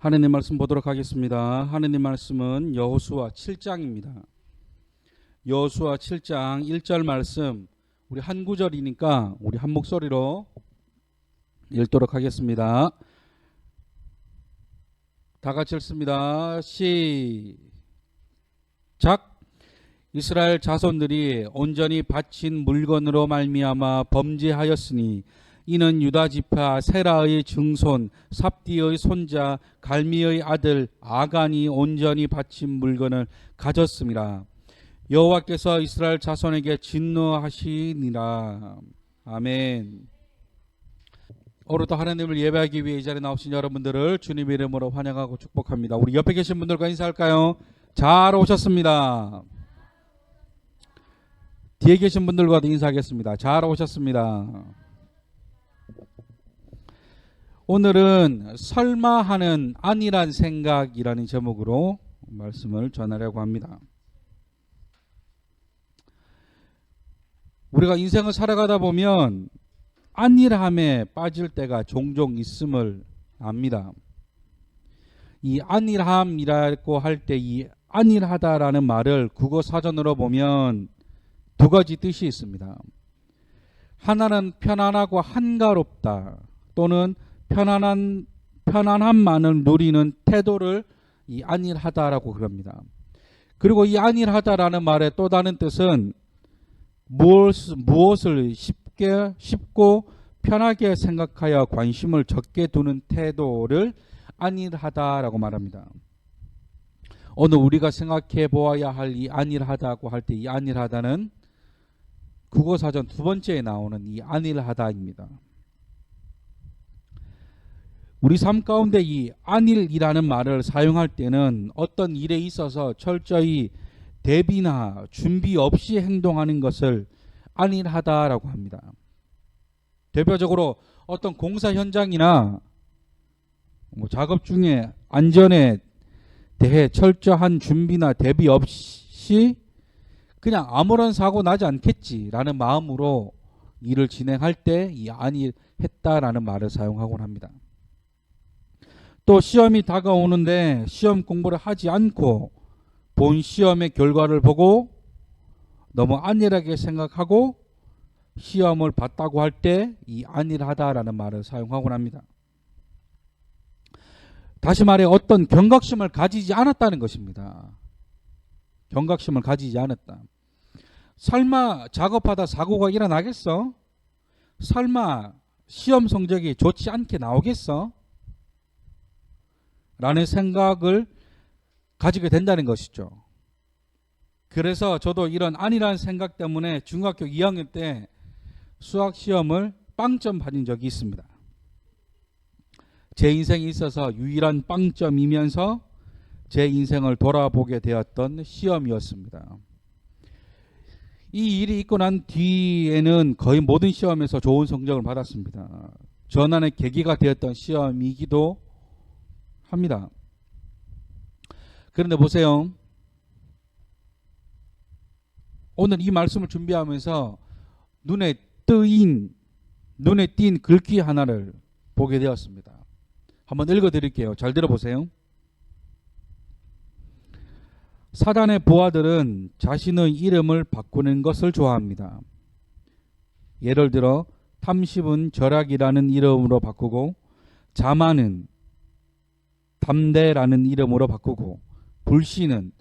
하느님 말씀 보도록 하겠습니다. 하느님 말씀은 여호수아 7장입니다. 여호수아 7장 1절 말씀, 우리 한 구절이니까 우리 한 목소리로 읽도록 하겠습니다. 다 같이 읽습니다. 시작. 이스라엘 자손들이 온전히 바친 물건으로 말미암아 범죄하였으니 이는 유다 지파 세라의 증손 삽디의 손자 갈미의 아들 아간이 온전히 바친 물건을 가졌습니다. 여호와께서 이스라엘 자손에게 진노하시니라. 아멘. 오늘도 하나님을 예배하기 위해 이 자리에 나오신 여러분들을 주님의 이름으로 환영하고 축복합니다. 우리 옆에 계신 분들과 인사할까요? 잘 오셨습니다. 뒤에 계신 분들과도 인사하겠습니다. 잘 오셨습니다. 오늘은 설마 하는 안일한 생각이라는 제목으로 말씀을 전하려고 합니다. 우리가 인생을 살아가다 보면 안일함에 빠질 때가 종종 있음을 압니다. 이 안일함이라고 할 때 이 안일하다라는 말을 국어 사전으로 보면 두 가지 뜻이 있습니다. 하나는 편안하고 한가롭다 또는 편안함만을 누리는 태도를 이 안일하다라고 그럽니다. 그리고 이 안일하다라는 말의 또 다른 뜻은 무엇을 쉽고 편하게 생각하여 관심을 적게 두는 태도를 안일하다라고 말합니다. 오늘 우리가 생각해 보아야 할 이 안일하다고 할 때 이 안일하다는 국어사전 두 번째에 나오는 이 안일하다입니다. 우리 삶 가운데 이 안일이라는 말을 사용할 때는 어떤 일에 있어서 철저히 대비나 준비 없이 행동하는 것을 안일하다라고 합니다. 대표적으로 어떤 공사 현장이나 작업 중에 안전에 대해 철저한 준비나 대비 없이 그냥 아무런 사고 나지 않겠지라는 마음으로 일을 진행할 때 이 안일했다라는 말을 사용하곤 합니다. 또 시험이 다가오는데 시험 공부를 하지 않고 본 시험의 결과를 보고 너무 안일하게 생각하고 시험을 봤다고 할 때 이 안일하다라는 말을 사용하곤 합니다. 다시 말해 어떤 경각심을 가지지 않았다는 것입니다. 경각심을 가지지 않았다. 설마 작업하다 사고가 일어나겠어? 설마 시험 성적이 좋지 않게 나오겠어? 라는 생각을 가지게 된다는 것이죠. 그래서 저도 이런 안일한 생각 때문에 중학교 2학년 때 수학 시험을 빵점 받은 적이 있습니다. 제 인생에 있어서 유일한 빵점이면서 제 인생을 돌아보게 되었던 시험이었습니다. 이 일이 있고 난 뒤에는 거의 모든 시험에서 좋은 성적을 받았습니다. 전환의 계기가 되었던 시험이기도 합니다. 그런데 보세요. 오늘 이 말씀을 준비하면서 눈에 띈 글귀 하나를 보게 되었습니다. 한번 읽어드릴게요. 잘 들어보세요. 사단의 부하들은 자신의 이름을 바꾸는 것을 좋아합니다. 예를 들어 탐심은 절약이라는 이름으로 바꾸고 자만은 담대라는 이름으로 바꾸고 불신은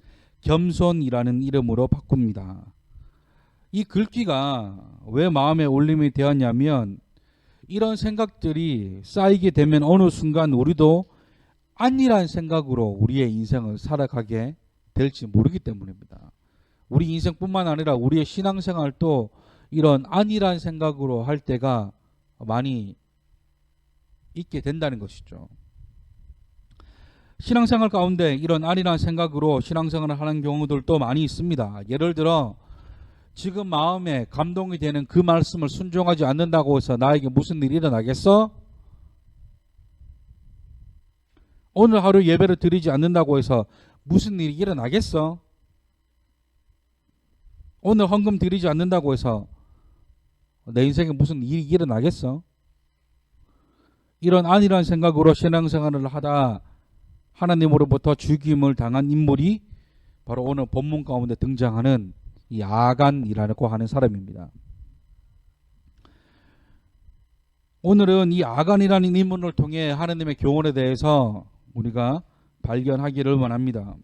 겸손이라는 이름으로 바꿉니다. 이 글귀가 왜 마음에 울림이 되었냐면 이런 생각들이 쌓이게 되면 어느 순간 우리도 안일한 생각으로 우리의 인생을 살아가게 될지 모르기 때문입니다. 우리 인생뿐만 아니라 우리의 신앙생활도 이런 안일한 생각으로 할 때가 많이 있게 된다는 것이죠. 신앙생활 가운데 이런 안일한 생각으로 신앙생활을 하는 경우들도 많이 있습니다. 예를 들어 지금 마음에 감동이 되는 그 말씀을 순종하지 않는다고 해서 나에게 무슨 일이 일어나겠어? 오늘 하루 예배를 드리지 않는다고 해서 무슨 일이 일어나겠어? 오늘 헌금 드리지 않는다고 해서 내 인생에 무슨 일이 일어나겠어? 이런 안일한 생각으로 신앙생활을 하다 하나님으로부터 죽임을 당한 인물이 바로 오늘 본문 가운데 등장하는 이 아간이라고 하는 사람입니다. 오늘은 이 아간이라는 인물을 통해 하나님의 교훈에 대해서 우리가 발견하기를 원합니다.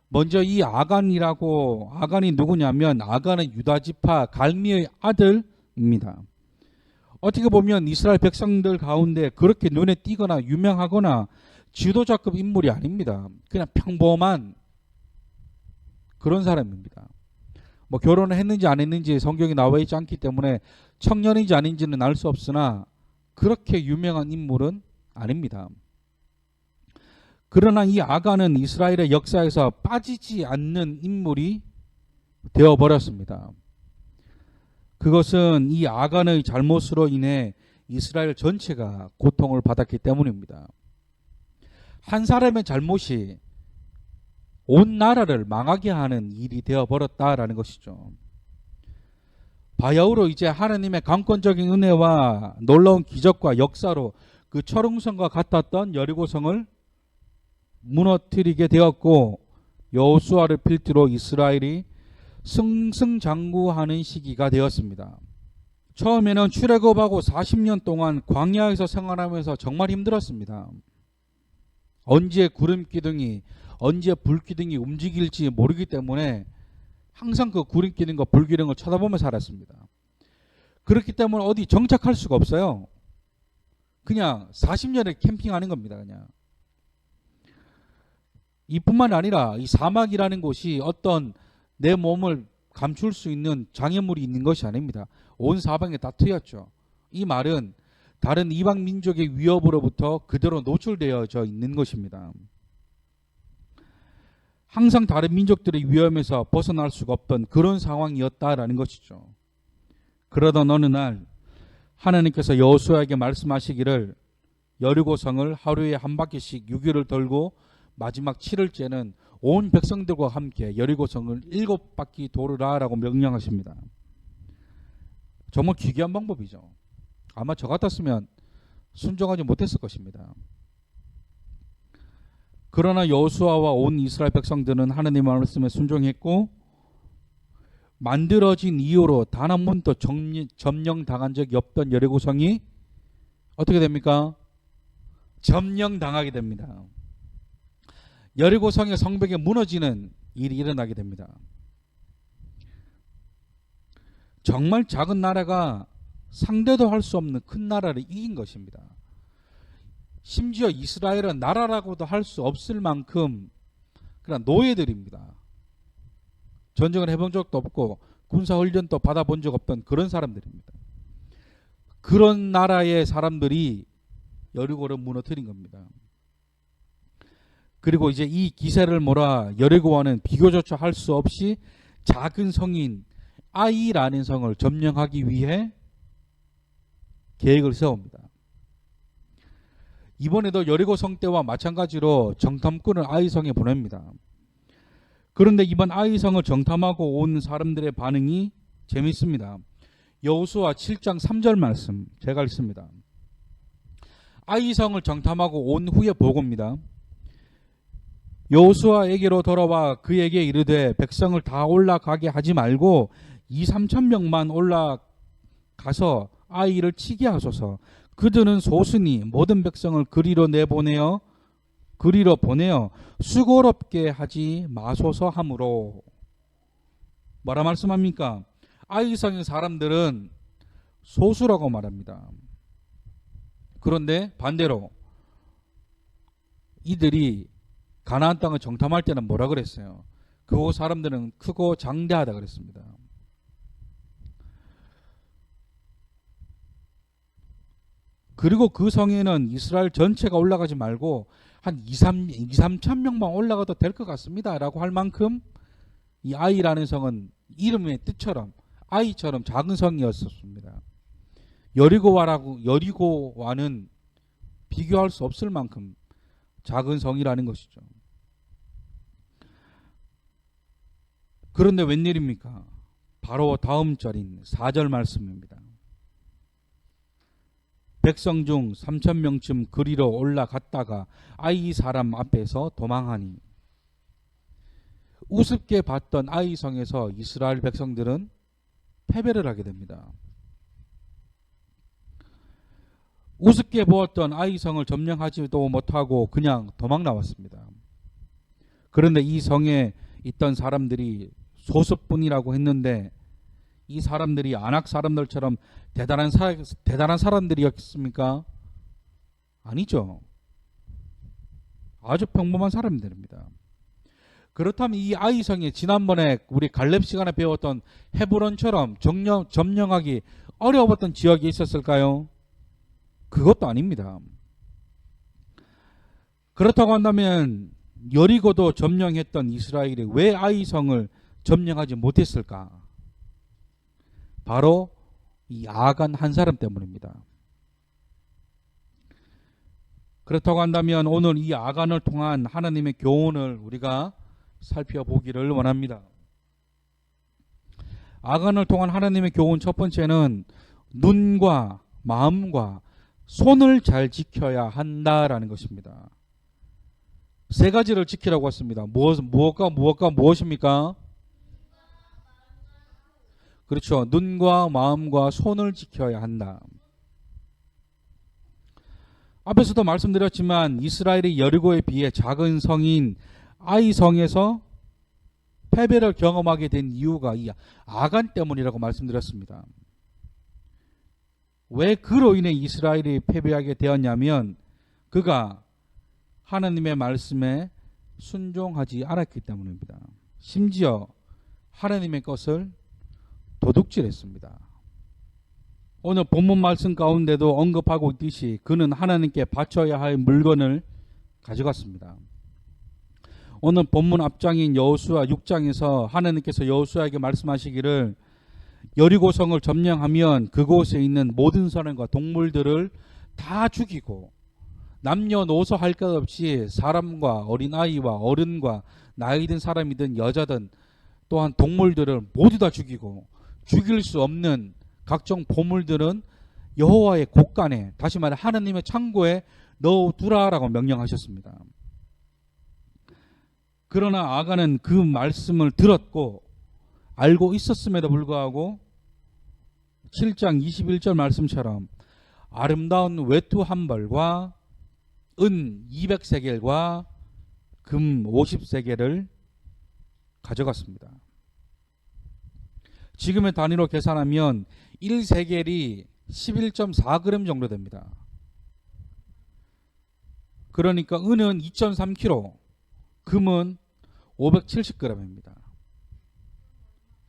먼저 이 아간이 누구냐면 아간은 유다지파 갈미의 아들입니다. 어떻게 보면 이스라엘 백성들 가운데 그렇게 눈에 띄거나 유명하거나 지도자급 인물이 아닙니다. 그냥 평범한 그런 사람입니다. 뭐 결혼을 했는지 안 했는지 성경에 나와 있지 않기 때문에 청년인지 아닌지는 알 수 없으나 그렇게 유명한 인물은 아닙니다. 그러나 이 아간은 이스라엘의 역사에서 빠지지 않는 인물이 되어버렸습니다. 그것은 이 아간의 잘못으로 인해 이스라엘 전체가 고통을 받았기 때문입니다. 한 사람의 잘못이 온 나라를 망하게 하는 일이 되어버렸다라는 것이죠. 바야흐로 이제 하나님의 강권적인 은혜와 놀라운 기적과 역사로 그 철옹성과 같았던 여리고성을 무너뜨리게 되었고 여호수아를 필두로 이스라엘이 승승장구하는 시기가 되었습니다. 처음에는 출애굽하고 40년 동안 광야에서 생활하면서 정말 힘들었습니다. 언제 구름기둥이 언제 불기둥이 움직일지 모르기 때문에 항상 그 구름기둥과 불기둥을 쳐다보며 살았습니다. 그렇기 때문에 어디 정착할 수가 없어요. 그냥 40년을 캠핑하는 겁니다. 그냥. 이뿐만 아니라 이 사막이라는 곳이 어떤 내 몸을 감출 수 있는 장애물이 있는 것이 아닙니다. 온 사방에 다 트였죠. 이 말은 다른 이방 민족의 위협으로부터 그대로 노출되어져 있는 것입니다. 항상 다른 민족들의 위험에서 벗어날 수가 없던 그런 상황이었다라는 것이죠. 그러던 어느 날 하나님께서 여호수아에게 말씀하시기를 여리고성을 하루에 한 바퀴씩 6일을 돌고 마지막 7일째는 온 백성들과 함께 여리고성을 7바퀴 돌으라라고 명령하십니다. 정말 기괴한 방법이죠. 아마 저 같았으면 순종하지 못했을 것입니다. 그러나 여호수아와 온 이스라엘 백성들은 하나님의 말씀에 순종했고 만들어진 이후로 단 한 번도 점령당한 적이 없던 여리고성이 어떻게 됩니까? 점령당하게 됩니다. 여리고성의 성벽이 무너지는 일이 일어나게 됩니다. 정말 작은 나라가 상대도 할 수 없는 큰 나라를 이긴 것입니다. 심지어 이스라엘은 나라라고도 할 수 없을 만큼 그냥 노예들입니다. 전쟁을 해본 적도 없고 군사훈련도 받아본 적 없던 그런 사람들입니다. 그런 나라의 사람들이 여리고를 무너뜨린 겁니다. 그리고 이제 이 기세를 몰아 여리고와는 비교조차 할 수 없이 작은 성인 아이라는 성을 점령하기 위해 계획을 세웁니다. 이번에도 여리고 성 때와 마찬가지로 정탐꾼을 아이성에 보냅니다. 그런데 이번 아이성을 정탐하고 온 사람들의 반응이 재밌습니다. 여호수아 7장 3절 말씀 제가 읽습니다. 아이성을 정탐하고 온 후에 보고입니다. 여호수아에게로 돌아와 그에게 이르되 백성을 다 올라가게 하지 말고 2-3천 명만 올라가서 아이를 치게 하소서. 그들은 소순이 모든 백성을 그리로 보내어 수고롭게 하지 마소서 하므로. 뭐라 말씀합니까? 아이성의 사람들은 소수라고 말합니다. 그런데 반대로 이들이 가나안 땅을 정탐할 때는 뭐라 그랬어요? 그 사람들은 크고 장대하다 그랬습니다. 그리고 그 성에는 이스라엘 전체가 올라가지 말고 한 2-3천 명만 올라가도 될 것 같습니다 라고 할 만큼 이 아이라는 성은 이름의 뜻처럼 아이처럼 작은 성이었습니다. 여리고와는 비교할 수 없을 만큼 작은 성이라는 것이죠. 그런데 웬일입니까? 바로 다음 절인 4절 말씀입니다. 백성 중 3,000명쯤 그리로 올라갔다가 아이 사람 앞에서 도망하니. 우습게 봤던 아이 성에서 이스라엘 백성들은 패배를 하게 됩니다. 우습게 보았던 아이 성을 점령하지도 못하고 그냥 도망 나왔습니다. 그런데 이 성에 있던 사람들이 소수뿐이라고 했는데 이 사람들이 아낙 사람들처럼 대단한 사람들이었습니까? 아니죠. 아주 평범한 사람들입니다. 그렇다면 이 아이성이 지난번에 우리 갈렙 시간에 배웠던 헤브론처럼 점령하기 어려웠던 지역이 있었을까요? 그것도 아닙니다. 그렇다고 한다면 여리고도 점령했던 이스라엘이 왜 아이성을 점령하지 못했을까? 바로 이 아간 한 사람 때문입니다. 그렇다고 한다면 오늘 이 아간을 통한 하나님의 교훈을 우리가 살펴보기를 원합니다. 아간을 통한 하나님의 교훈 첫 번째는 눈과 마음과 손을 잘 지켜야 한다라는 것입니다. 세 가지를 지키라고 했습니다. 무엇입니까? 그렇죠. 눈과 마음과 손을 지켜야 한다. 앞에서도 말씀드렸지만 이스라엘이 여리고에 비해 작은 성인 아이성에서 패배를 경험하게 된 이유가 이 아간 때문이라고 말씀드렸습니다. 왜 그로 인해 이스라엘이 패배하게 되었냐면 그가 하나님의 말씀에 순종하지 않았기 때문입니다. 심지어 하나님의 것을 도둑질했습니다. 오늘 본문 말씀 가운데도 언급하고 있듯이 그는 하나님께 바쳐야 할 물건을 가져갔습니다. 오늘 본문 앞장인 여호수아 6장에서 하나님께서 여호수아에게 말씀하시기를 여리고성을 점령하면 그곳에 있는 모든 사람과 동물들을 다 죽이고 남녀노소 할 것 없이 사람과 어린아이와 어른과 나이 든 사람이든 여자든 또한 동물들을 모두 다 죽이고 죽일 수 없는 각종 보물들은 여호와의 곳간에 다시 말해 하나님의 창고에 넣어두라라고 명령하셨습니다. 그러나 아간은 그 말씀을 들었고 알고 있었음에도 불구하고 7장 21절 말씀처럼 아름다운 외투 한 벌과 은 200세겔과 금 50세겔을 가져갔습니다. 지금의 단위로 계산하면 1세겔이 11.4g 정도 됩니다. 그러니까 은은 2.3kg, 금은 570g입니다.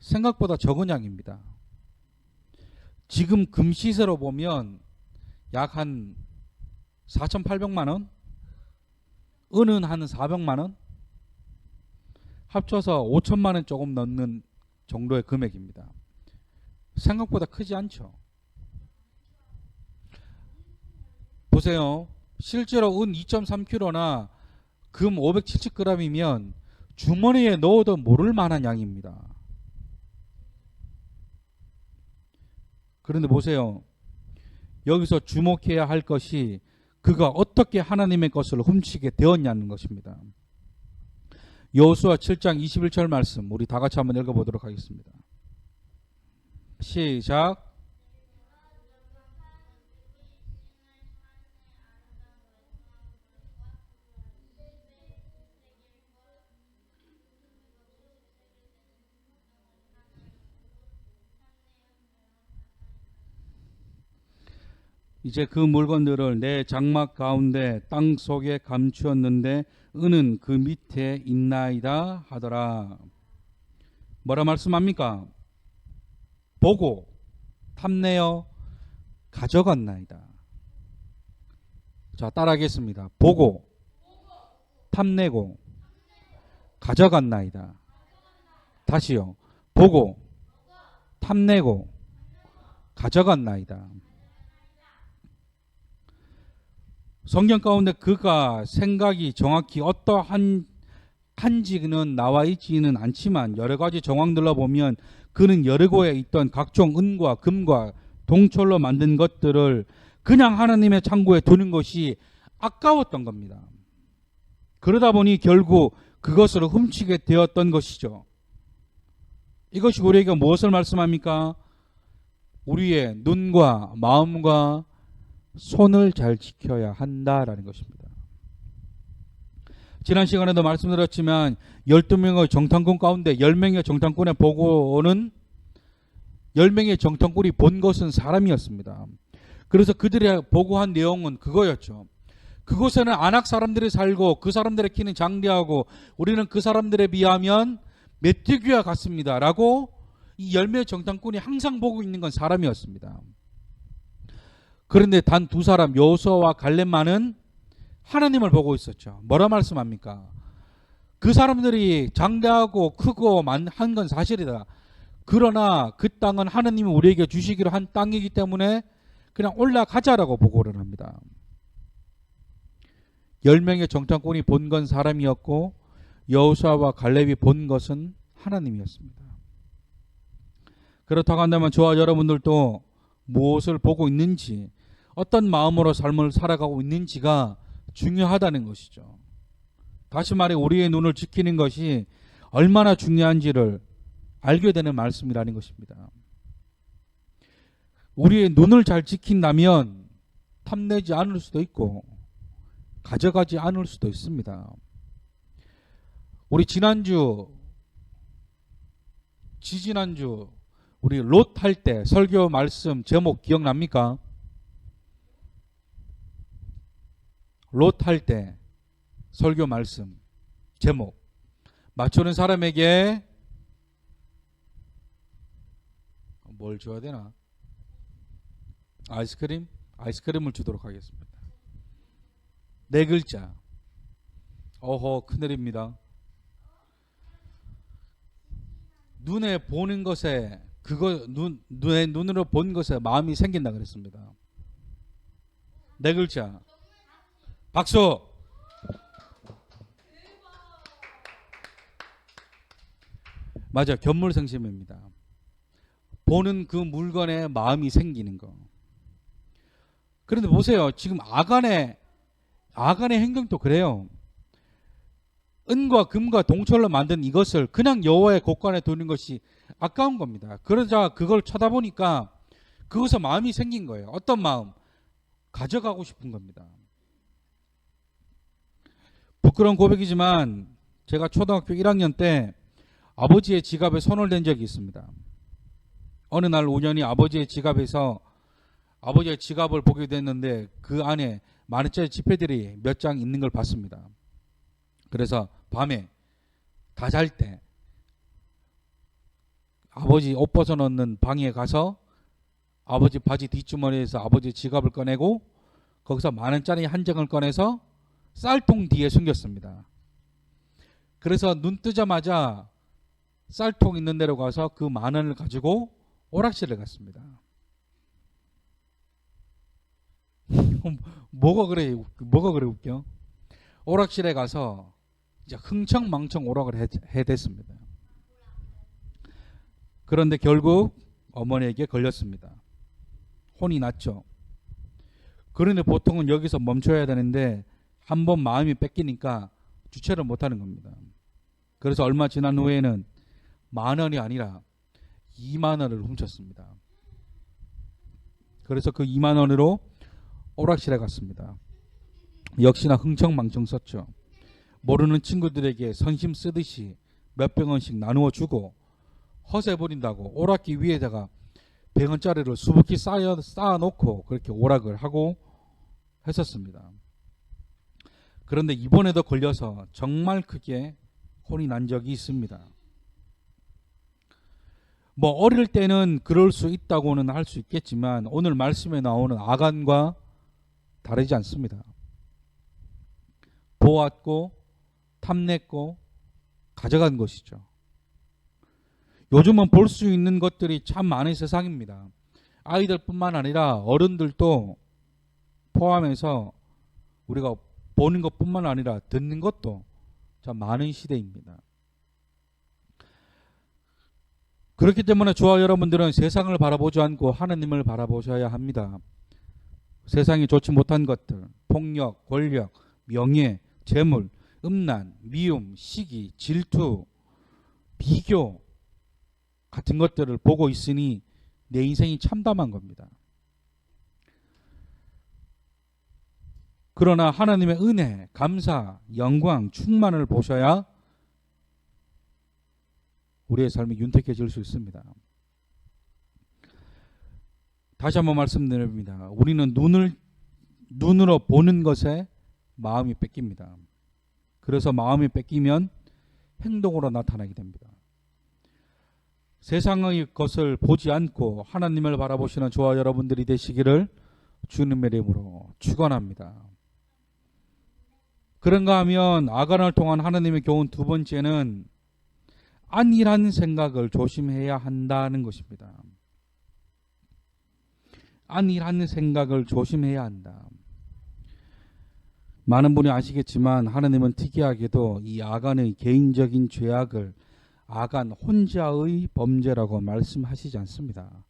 생각보다 적은 양입니다. 지금 금 시세로 보면 약 한 4,800만 원, 은은 한 400만 원, 합쳐서 5천만 원 조금 넘는 정도의 금액입니다. 생각보다 크지 않죠. 보세요. 실제로 은 2.3kg나 금 570g이면 주머니에 넣어도 모를 만한 양입니다. 그런데 보세요. 여기서 주목해야 할 것이 그가 어떻게 하나님의 것을 훔치게 되었냐는 것입니다. 여호수아 7장 21절 말씀 우리 다 같이 한번 읽어보도록 하겠습니다. 시작. 이제 그 물건들을 내 장막 가운데 땅 속에 감추었는데 은은 그 밑에 있나이다 하더라. 뭐라 말씀합니까? 보고 탐내어 가져갔나이다. 자, 따라하겠습니다. 보고 탐내고 가져갔나이다. 다시요. 보고 탐내고 가져갔나이다. 성경 가운데 그가 생각이 정확히 어떠한지는 나와 있지는 않지만 여러 가지 정황들로 보면 그는 여리고에 있던 각종 은과 금과 동철로 만든 것들을 그냥 하나님의 창고에 두는 것이 아까웠던 겁니다. 그러다 보니 결국 그것을 훔치게 되었던 것이죠. 이것이 우리에게 무엇을 말씀합니까? 우리의 눈과 마음과 손을 잘 지켜야 한다라는 것입니다. 지난 시간에도 말씀드렸지만 12명의 정탐꾼 가운데 10명의 정탐꾼의 보고는 10명의 정탐꾼이 본 것은 사람이었습니다. 그래서 그들이 보고한 내용은 그거였죠. 그곳에는 안악 사람들이 살고 그 사람들의 키는 장대하고 우리는 그 사람들에 비하면 메뚜기와 같습니다 라고 이 10명의 정탐꾼이 항상 보고 있는 건 사람이었습니다. 그런데 단 두 사람 여호수아와 갈렙만은 하나님을 보고 있었죠. 뭐라 말씀합니까? 그 사람들이 장대하고 크고 한 건 사실이다. 그러나 그 땅은 하나님이 우리에게 주시기로 한 땅이기 때문에 그냥 올라가자라고 보고를 합니다. 10명의 정탐꾼이 본 건 사람이었고 여호수아와 갈렙이 본 것은 하나님이었습니다. 그렇다고 한다면 저와 여러분들도 무엇을 보고 있는지, 어떤 마음으로 삶을 살아가고 있는지가 중요하다는 것이죠. 다시 말해 우리의 눈을 지키는 것이 얼마나 중요한지를 알게 되는 말씀이라는 것입니다. 우리의 눈을 잘 지킨다면 탐내지 않을 수도 있고 가져가지 않을 수도 있습니다. 우리 지지난주 우리 롯 할 때 설교 말씀 제목 기억납니까? 롯 할 때 설교 말씀 제목 맞추는 사람에게 뭘 줘야 되나? 아이스크림을 주도록 하겠습니다. 네 글자. 어허, 큰일입니다. 눈에 보는 것에 눈으로 본 것에 마음이 생긴다 그랬습니다. 네 글자. 박수. 맞아, 견물생심입니다. 보는 그 물건에 마음이 생기는 거. 그런데 보세요. 지금 아간의 행동도 그래요. 은과 금과 동철로 만든 이것을 그냥 여호와의 곳간에 두는 것이 아까운 겁니다. 그러자 그걸 쳐다보니까 그것에 마음이 생긴 거예요. 어떤 마음? 가져가고 싶은 겁니다. 부끄러운 고백이지만 제가 초등학교 1학년 때 아버지의 지갑에 손을 댄 적이 있습니다. 어느 날 우연히 아버지의 지갑에서 아버지의 지갑을 보게 됐는데 그 안에 만원짜리 지폐들이 몇 장 있는 걸 봤습니다. 그래서 밤에 다 잘 때 아버지 옷 벗어놓는 방에 가서 아버지 바지 뒷주머니에서 아버지 지갑을 꺼내고 거기서 만원짜리 한 장을 꺼내서 쌀통 뒤에 숨겼습니다. 그래서 눈 뜨자마자 쌀통 있는 데로 가서 그 만원을 가지고 오락실에 갔습니다. 뭐가 그래 웃겨? 오락실에 가서 이제 흥청망청 오락을 해댔습니다. 그런데 결국 어머니에게 걸렸습니다. 혼이 났죠. 그런데 보통은 여기서 멈춰야 되는데 한번 마음이 뺏기니까 주체를 못하는 겁니다. 그래서 얼마 지난 후에는 10,000원이 아니라 20,000원을 훔쳤습니다. 그래서 그 20,000원으로 오락실에 갔습니다. 역시나 흥청망청 썼죠. 모르는 친구들에게 선심 쓰듯이 몇백 원씩 나누어 주고 허세 부린다고 오락기 위에다가 100원짜리를 수북히 쌓아놓고 그렇게 오락을 하고 했었습니다. 그런데 이번에도 걸려서 정말 크게 혼이 난 적이 있습니다. 뭐 어릴 때는 그럴 수 있다고는 할 수 있겠지만 오늘 말씀에 나오는 아간과 다르지 않습니다. 보았고 탐냈고 가져간 것이죠. 요즘은 볼 수 있는 것들이 참 많은 세상입니다. 아이들뿐만 아니라 어른들도 포함해서 우리가 보는 것뿐만 아니라 듣는 것도 참 많은 시대입니다. 그렇기 때문에 저와 여러분들은 세상을 바라보지 않고 하나님을 바라보셔야 합니다. 세상이 좋지 못한 것들, 폭력, 권력, 명예, 재물, 음란, 미움, 시기, 질투, 비교 같은 것들을 보고 있으니 내 인생이 참담한 겁니다. 그러나 하나님의 은혜, 감사, 영광, 충만을 보셔야 우리의 삶이 윤택해질 수 있습니다. 다시 한번 말씀드립니다. 우리는 눈으로 보는 것에 마음이 뺏깁니다. 그래서 마음이 뺏기면 행동으로 나타나게 됩니다. 세상의 것을 보지 않고 하나님을 바라보시는 저와 여러분들이 되시기를 주님의 이름으로 축원합니다. 그런가 하면 아간을 통한 하나님의 교훈 두 번째는 안일한 생각을 조심해야 한다는 것입니다. 안일한 생각을 조심해야 한다. 많은 분이 아시겠지만 하나님은 특이하게도 이 아간의 개인적인 죄악을 아간 혼자의 범죄라고 말씀하시지 않습니다.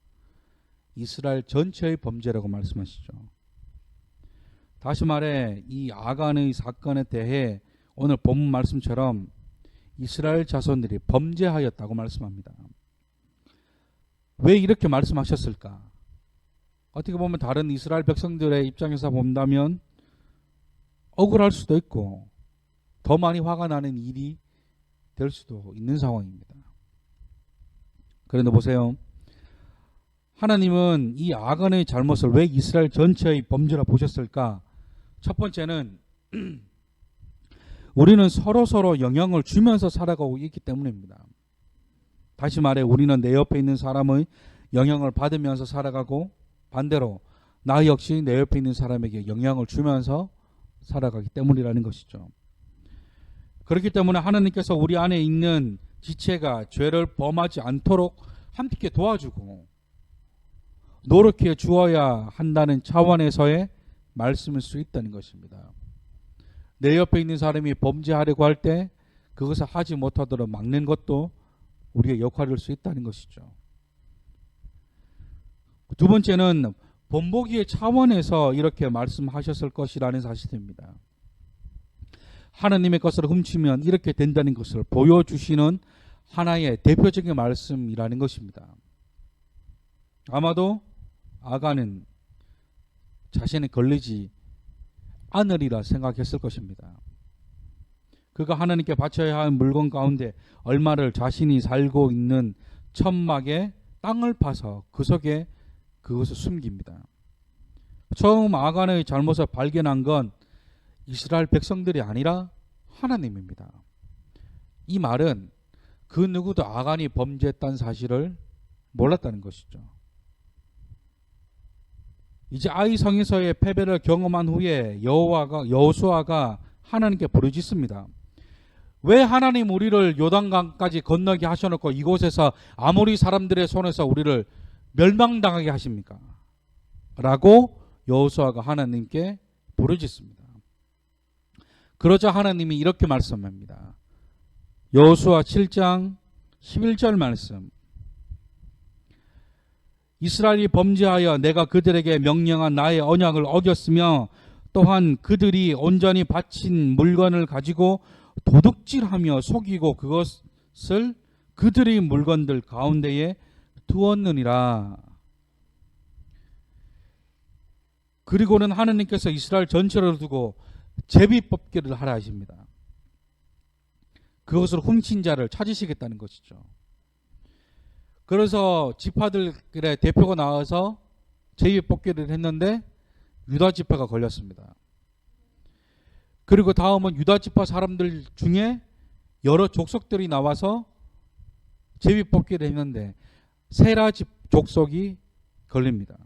이스라엘 전체의 범죄라고 말씀하시죠. 다시 말해 이 아간의 사건에 대해 오늘 본문 말씀처럼 이스라엘 자손들이 범죄하였다고 말씀합니다. 왜 이렇게 말씀하셨을까? 어떻게 보면 다른 이스라엘 백성들의 입장에서 본다면 억울할 수도 있고 더 많이 화가 나는 일이 될 수도 있는 상황입니다. 그런데 보세요. 하나님은 이 아간의 잘못을 왜 이스라엘 전체의 범죄라 보셨을까? 첫 번째는 우리는 서로 영향을 주면서 살아가고 있기 때문입니다. 다시 말해 우리는 내 옆에 있는 사람의 영향을 받으면서 살아가고 반대로 나 역시 내 옆에 있는 사람에게 영향을 주면서 살아가기 때문이라는 것이죠. 그렇기 때문에 하나님께서 우리 안에 있는 지체가 죄를 범하지 않도록 함께 도와주고 노력해 주어야 한다는 차원에서의 말씀일 수 있다는 것입니다. 내 옆에 있는 사람이 범죄하려고 할 때 그것을 하지 못하도록 막는 것도 우리의 역할일 수 있다는 것이죠. 두 번째는 본보기의 차원에서 이렇게 말씀하셨을 것이라는 사실입니다. 하나님의 것을 훔치면 이렇게 된다는 것을 보여주시는 하나의 대표적인 말씀이라는 것입니다. 아마도 아간은 자신이 걸리지 않으리라 생각했을 것입니다. 그가 하나님께 바쳐야 할 물건 가운데 얼마를 자신이 살고 있는 천막에 땅을 파서 그 속에 그것을 숨깁니다. 처음 아간의 잘못을 발견한 건 이스라엘 백성들이 아니라 하나님입니다. 이 말은 그 누구도 아간이 범죄했다는 사실을 몰랐다는 것이죠. 이제 아이 성에서의 패배를 경험한 후에 여호수아가 하나님께 부르짖습니다. 왜 하나님 우리를 요단강까지 건너게 하셔놓고 이곳에서 아모리 사람들의 손에서 우리를 멸망당하게 하십니까? 라고 여호수아가 하나님께 부르짖습니다. 그러자 하나님이 이렇게 말씀합니다. 여호수아 7장 11절 말씀. 이스라엘이 범죄하여 내가 그들에게 명령한 나의 언약을 어겼으며 또한 그들이 온전히 바친 물건을 가지고 도둑질하며 속이고 그것을 그들의 물건들 가운데에 두었느니라. 그리고는 하나님께서 이스라엘 전체를 두고 제비뽑기를 하라 하십니다. 그것을 훔친 자를 찾으시겠다는 것이죠. 그래서 지파들의 대표가 나와서 제비뽑기를 했는데 유다 지파가 걸렸습니다. 그리고 다음은 유다 지파 사람들 중에 여러 족속들이 나와서 제비뽑기를 했는데 세라 족속이 걸립니다.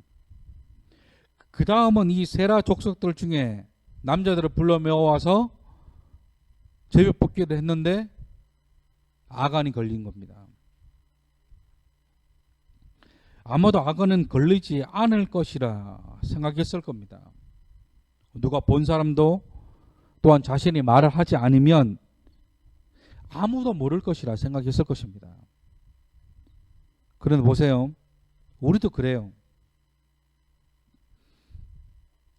그 다음은 이 세라 족속들 중에 남자들을 불러 모아서 제비뽑기를 했는데 아간이 걸린 겁니다. 아마도 아간은 걸리지 않을 것이라 생각했을 겁니다. 누가 본 사람도 또한 자신이 말을 하지 않으면 아무도 모를 것이라 생각했을 것입니다. 그런데 보세요. 우리도 그래요.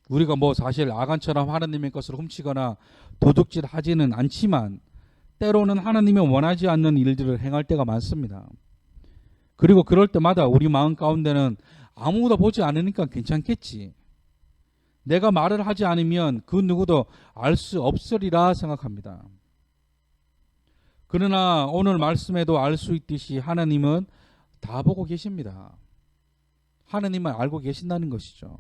우리가 뭐 사실 아간처럼 하나님의 것을 훔치거나 도둑질하지는 않지만 때로는 하나님이 원하지 않는 일들을 행할 때가 많습니다. 그리고 그럴 때마다 우리 마음 가운데는 아무도 보지 않으니까 괜찮겠지, 내가 말을 하지 않으면 그 누구도 알 수 없으리라 생각합니다. 그러나 오늘 말씀에도 알 수 있듯이 하나님은 다 보고 계십니다. 하나님은 알고 계신다는 것이죠.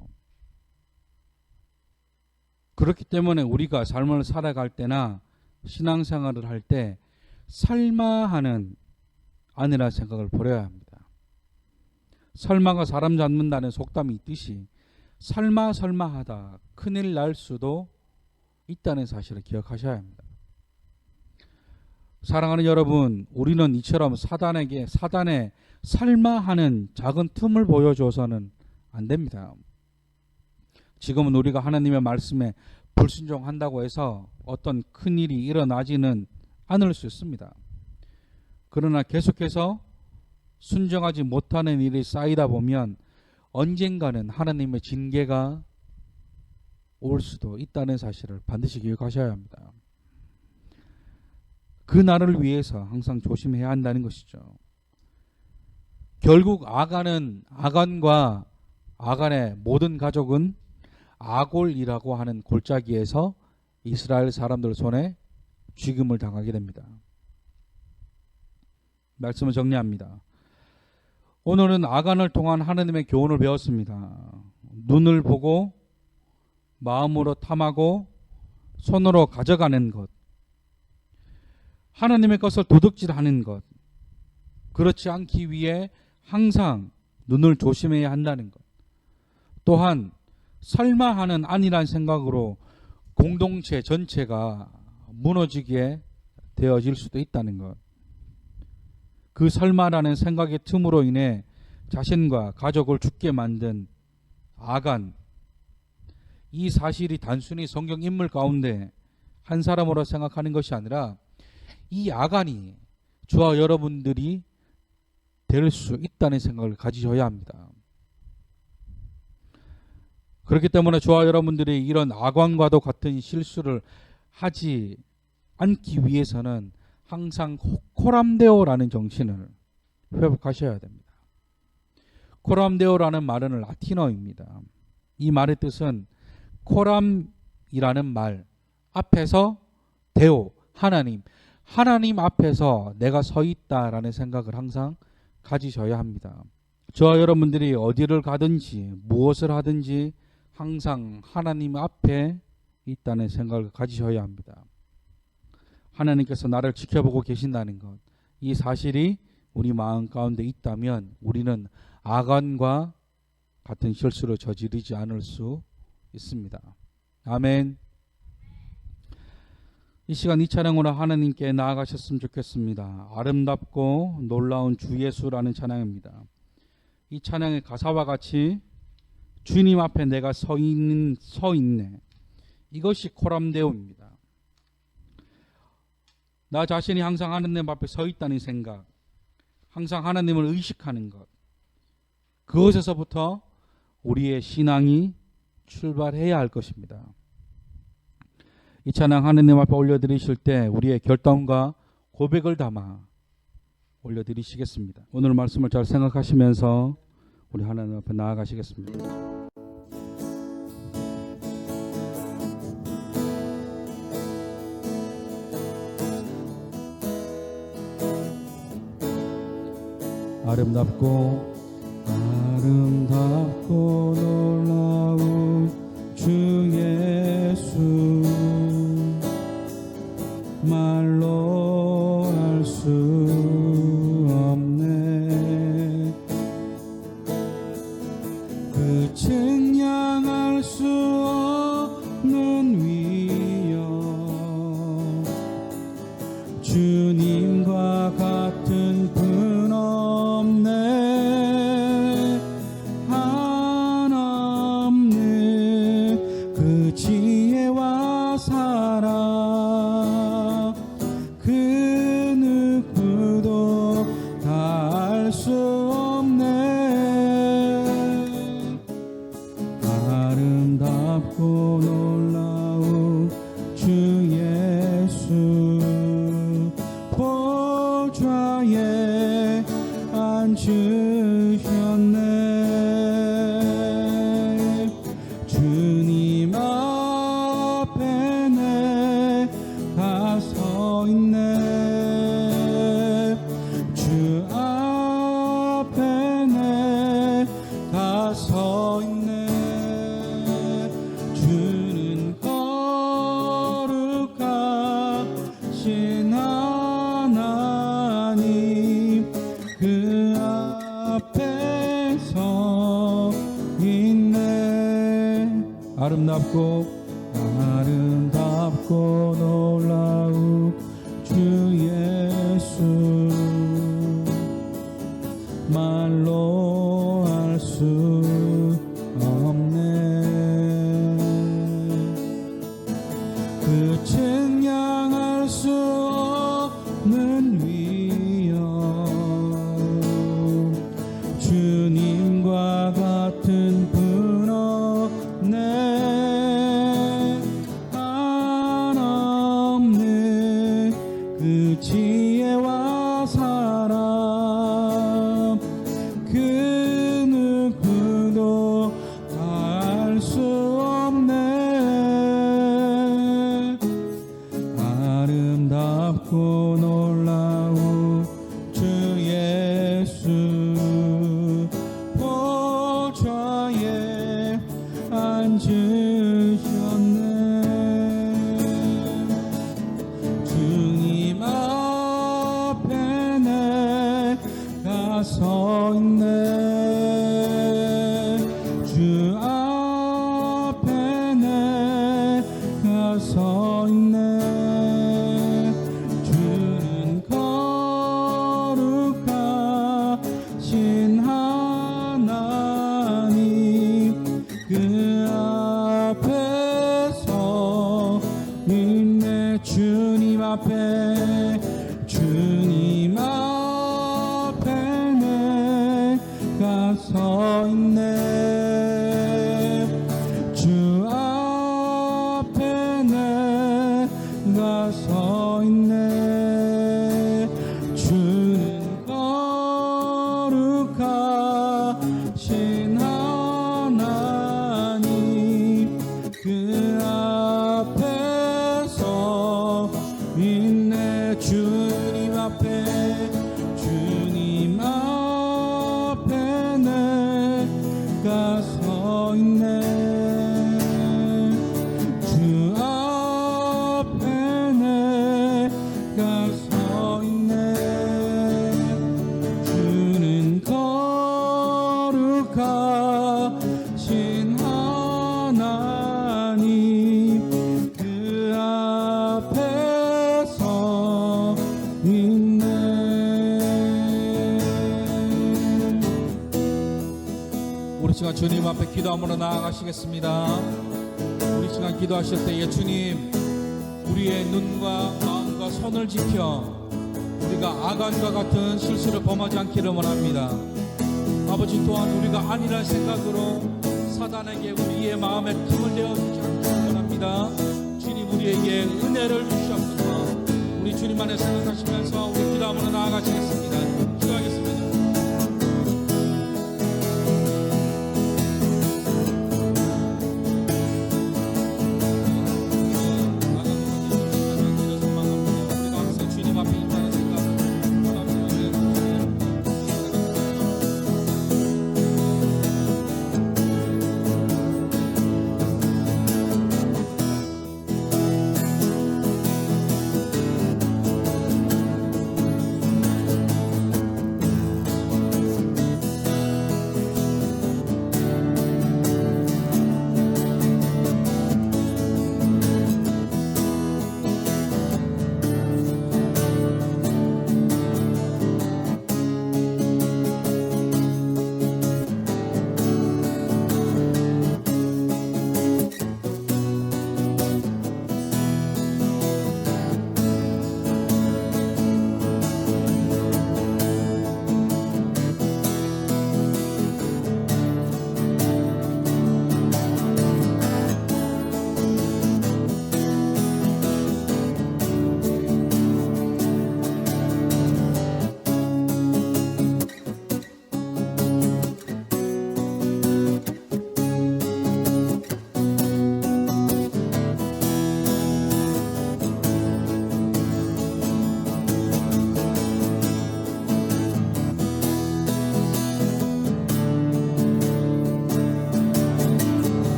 그렇기 때문에 우리가 삶을 살아갈 때나 신앙생활을 할 때 설마하는 아니라 생각을 버려야 합니다. 설마가 사람 잡는다는 속담이 있듯이 설마하다 큰일 날 수도 있다는 사실을 기억하셔야 합니다. 사랑하는 여러분, 우리는 이처럼 사단의 설마하는 작은 틈을 보여줘서는 안 됩니다. 지금은 우리가 하나님의 말씀에 불순종한다고 해서 어떤 큰일이 일어나지는 않을 수 있습니다. 그러나 계속해서 순종하지 못하는 일이 쌓이다 보면 언젠가는 하나님의 징계가 올 수도 있다는 사실을 반드시 기억하셔야 합니다. 그 날을 위해서 항상 조심해야 한다는 것이죠. 결국 아간과 아간의 모든 가족은 아골이라고 하는 골짜기에서 이스라엘 사람들 손에 죽임을 당하게 됩니다. 말씀을 정리합니다. 오늘은 아간을 통한 하나님의 교훈을 배웠습니다. 눈을 보고 마음으로 탐하고 손으로 가져가는 것, 하나님의 것을 도둑질하는 것, 그렇지 않기 위해 항상 눈을 조심해야 한다는 것, 또한 설마하는 아니란 생각으로 공동체 전체가 무너지게 되어질 수도 있다는 것, 그 설마라는 생각의 틈으로 인해 자신과 가족을 죽게 만든 아간, 이 사실이 단순히 성경 인물 가운데 한 사람으로 생각하는 것이 아니라 이 아간이 저와 여러분들이 될 수 있다는 생각을 가지셔야 합니다. 그렇기 때문에 저와 여러분들이 이런 아간과도 같은 실수를 하지 않기 위해서는 항상 코람데오라는 정신을 회복하셔야 됩니다. 코람데오라는 말은 라틴어입니다. 이 말의 뜻은 코람이라는 말 앞에서 데오, 하나님 앞에서 내가 서 있다라는 생각을 항상 가지셔야 합니다. 저와 여러분들이 어디를 가든지 무엇을 하든지 항상 하나님 앞에 있다는 생각을 가지셔야 합니다. 하나님께서 나를 지켜보고 계신다는 것, 이 사실이 우리 마음 가운데 있다면 우리는 아간과 같은 실수를 저지르지 않을 수 있습니다. 아멘. 이 시간 이 찬양으로 하나님께 나아가셨으면 좋겠습니다. 아름답고 놀라운 주 예수라는 찬양입니다. 이 찬양의 가사와 같이 주님 앞에 내가 서 있네, 이것이 코람데오입니다. 나 자신이 항상 하나님 앞에 서 있다는 생각, 항상 하나님을 의식하는 것, 그것에서부터 우리의 신앙이 출발해야 할 것입니다. 이 찬양 하나님 앞에 올려드리실 때 우리의 결단과 고백을 담아 올려드리시겠습니다. 오늘 말씀을 잘 생각하시면서 우리 하나님 앞에 나아가시겠습니다. 아름답고 놀라운 주 예수, 말로 할 수 없네, 그 측량할 수 없는 위엄, 주님과 같은 분 없네, 한없는 그 지혜와 사랑, 그 누구도 다 알 수 없네. 아름답고 놀랍고 놀라운 주 예수 보좌에 앉으셨네. 주님 앞에 내가 서 있네. 주 앞에 내가 서 있네. 주는 거룩하신 하나님 그 앞에서 있네. 주님 앞에 주님 앞에 내가 서 있네. 주 앞에 내가 서 있네. 주는 거룩하신 하나님 그 앞에서 있네. 주님 앞에 주님 앞에 내가 서 있네. 주 앞에 내가 서 있네. 주는 거룩하신 하나님 그 앞에서 있네. 우리 시간 주님 앞에 기도함으로 나아가시겠습니다. 우리 시간 기도하실 때에 주님 우리의 눈과 마음과 손을 지켜 우리가 아간과 같은 실수를 범하지 않기를 원합니다. 아버지 또한 우리가 아니란 생각으로 사단에게 우리의 마음에 틈을 내어주지 않기를 원합니다. 주님 우리에게 은혜를 주시옵소서. 우리 주님 안에 생각하시면서 우리 기도함으로 나아가시겠습니다. 기도하겠습니다.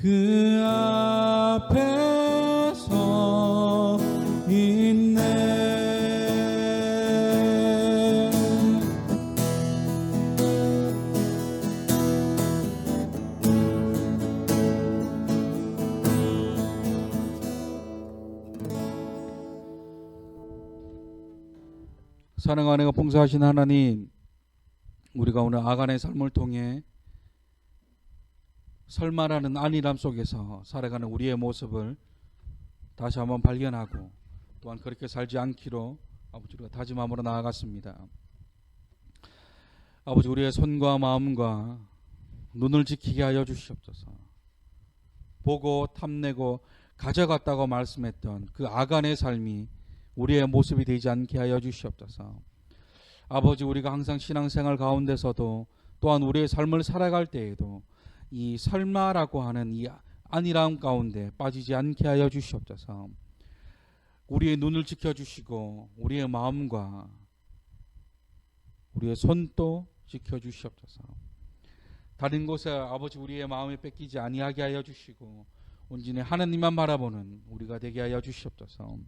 그 앞에 서 있네. 사랑하고 봉사하신 하나님, 우리가 오늘 아간의 삶을 통해 설마라는 안일함 속에서 살아가는 우리의 모습을 다시 한번 발견하고 또한 그렇게 살지 않기로 아버지가 다짐함으로 나아갔습니다. 아버지, 우리의 손과 마음과 눈을 지키게 하여 주시옵소서. 보고 탐내고 가져갔다고 말씀했던 그 아간의 삶이 우리의 모습이 되지 않게 하여 주시옵소서. 아버지, 우리가 항상 신앙생활 가운데서도 또한 우리의 삶을 살아갈 때에도 이 설마라고 하는 이 안일함 가운데 빠지지 않게 하여 주시옵소서. 우리의 눈을 지켜주시고 우리의 마음과 우리의 손도 지켜주시옵소서. 다른 곳에 아버지 우리의 마음에 뺏기지 아니하게 하여 주시고 온전히 하나님만 바라보는 우리가 되게 하여 주시옵소서.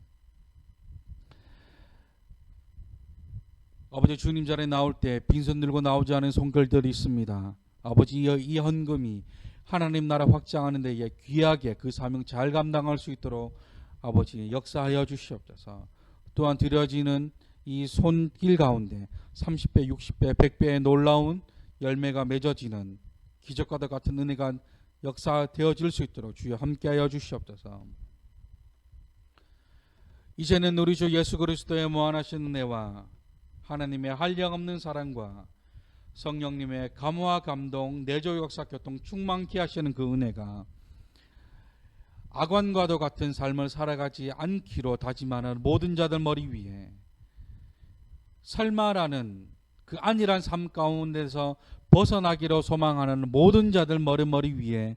아버지, 주님 자리에 나올 때 빈손 들고 나오지 않은 손길들이 있습니다. 아버지, 이 헌금이 하나님 나라 확장하는 데에 귀하게 그 사명 잘 감당할 수 있도록 아버지 역사하여 주시옵소서. 또한 드려지는 이 손길 가운데 30배, 60배, 100배의 놀라운 열매가 맺어지는 기적과도 같은 은혜가 역사되어질 수 있도록 주여 함께하여 주시옵소서. 이제는 우리 주 예수 그리스도의 무한하신 은혜와 하나님의 한량없는 사랑과 성령님의 감화 감동 내조 역사 교통 충만케 하시는 그 은혜가 아관과도 같은 삶을 살아가지 않기로 다짐하는 모든 자들 머리 위에 설마라는 그 안일한 삶 가운데서 벗어나기로 소망하는 모든 자들 머리 위에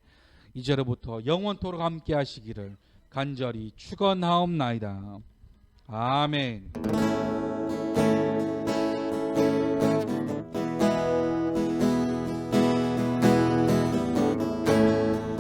이제로부터 영원토록 함께 하시기를 간절히 축원하옵나이다. 아멘.